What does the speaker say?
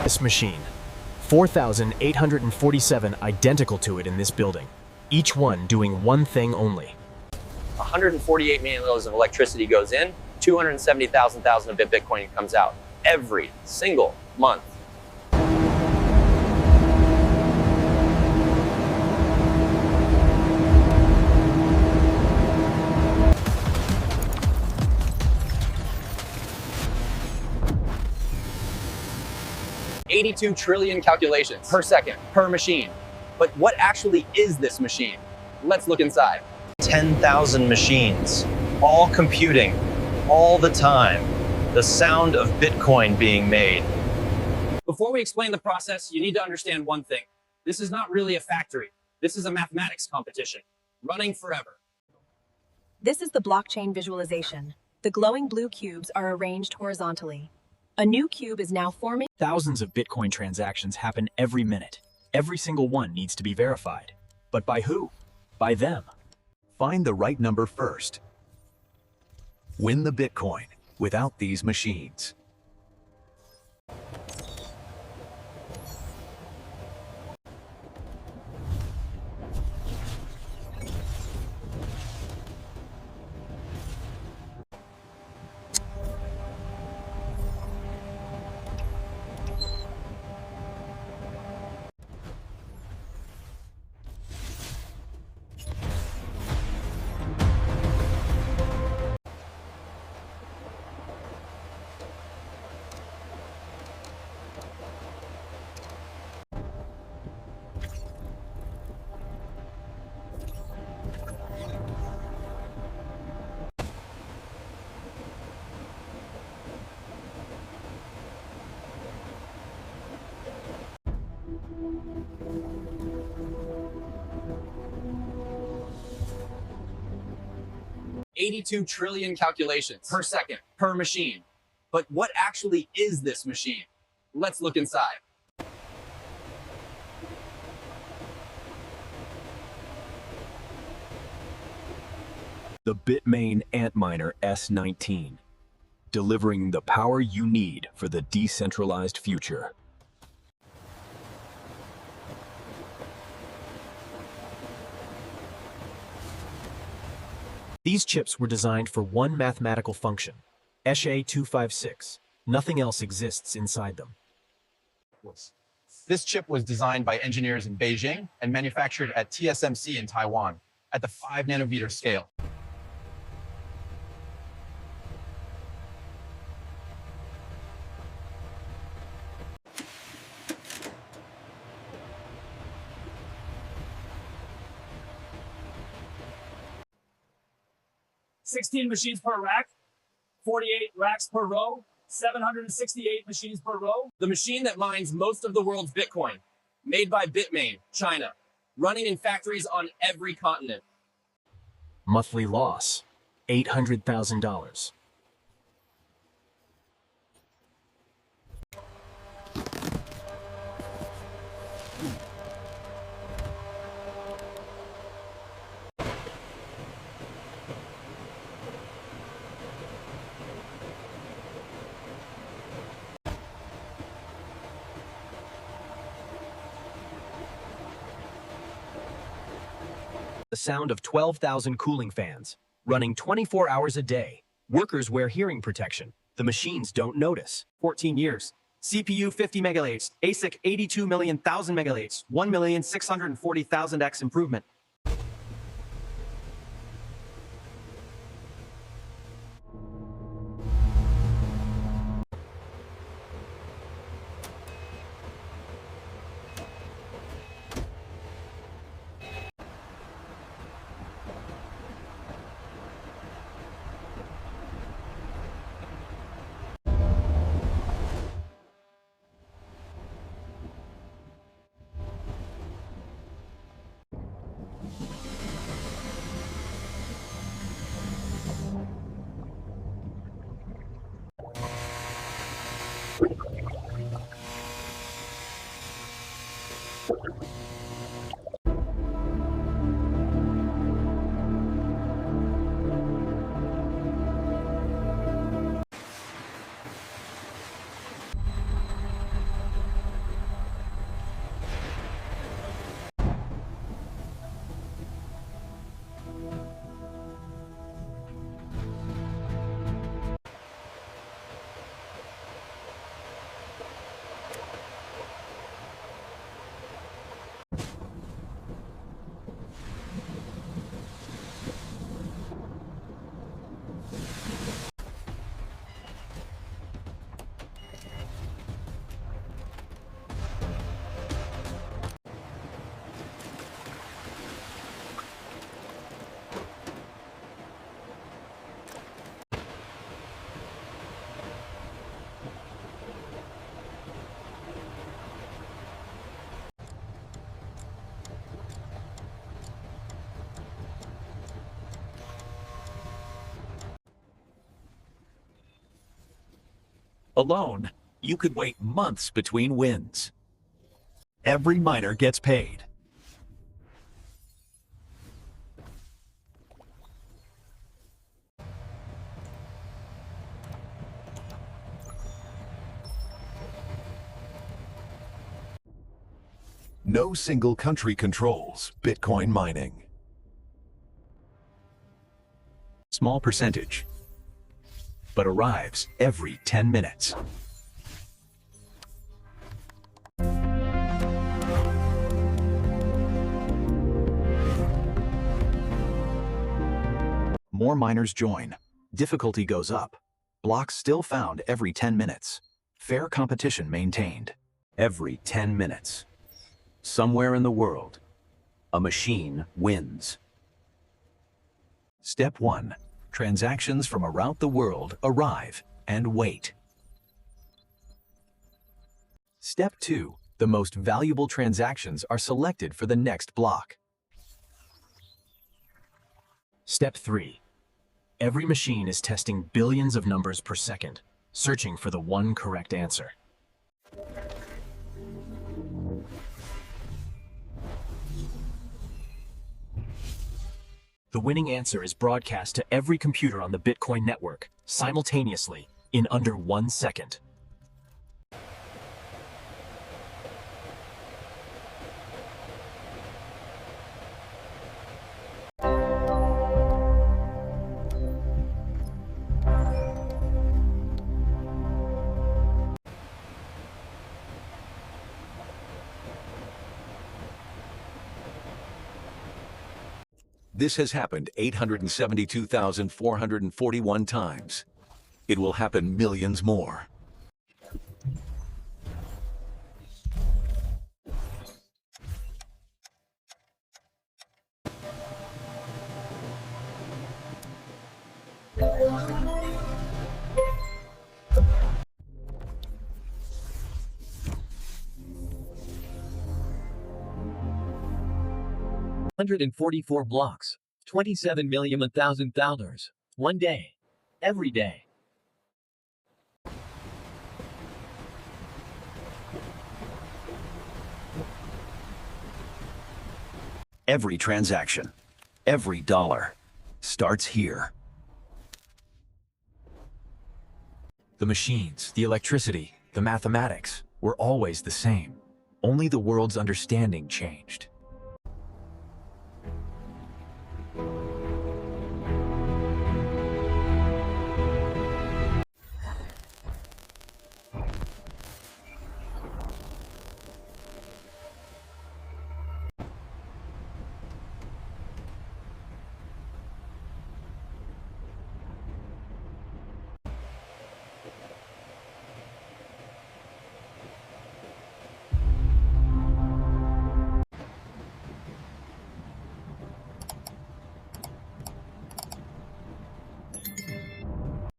This machine. 4,847 identical to it in this building, each one doing one thing only. 148 million litres of electricity goes in, 270,000 of Bitcoin comes out every single month. $82 trillion calculations per second, per machine. But what actually is this machine? Let's look inside. 10,000 machines, all computing, all the time. The sound of Bitcoin being made. Before we explain the process, you need to understand one thing. This is not really a factory. This is a mathematics competition, running forever. This is the blockchain visualization. The glowing blue cubes are arranged horizontally. A new cube is now forming. Thousands of Bitcoin transactions happen every minute. Every single one needs to be verified. But by who? By them. Find the right number first. Win the Bitcoin without these machines. $82 trillion calculations per second, per machine. But what actually is this machine? Let's look inside. The Bitmain Antminer S19, delivering the power you need for the decentralized future. These chips were designed for one mathematical function, SHA-256. Nothing else exists inside them. This chip was designed by engineers in Beijing and manufactured at TSMC in Taiwan at the 5 nanometer scale. $16 machines per rack, 48 racks per row, 768 machines per row. The machine that mines most of the world's Bitcoin, made by Bitmain, China, running in factories on every continent. Monthly loss, $800,000. The sound of 12,000 cooling fans, running 24 hours a day. Workers wear hearing protection. The machines don't notice. 14 years. CPU 50 megalates, ASIC 82 million thousand megalates, 1,640,000x improvement. Alone, you could wait months between wins. Every miner gets paid. No single country controls Bitcoin mining. Small percentage, but arrives every 10 minutes. More miners join. Difficulty goes up. Blocks still found every 10 minutes. Fair competition maintained. Every 10 minutes. Somewhere in the world, a machine wins. Step 1. Transactions from around the world arrive and wait. Step 2. The most valuable transactions are selected for the next block. Step 3. Every machine is testing billions of numbers per second, searching for the one correct answer. The winning answer is broadcast to every computer on the Bitcoin network, simultaneously, in under 1 second. This has happened 872,441 times. It will happen millions more. $144 blocks, $27 million $1,000. One day. Every day. Every transaction, every dollar, starts here. The machines, the electricity, the mathematics were always the same. Only the world's understanding changed.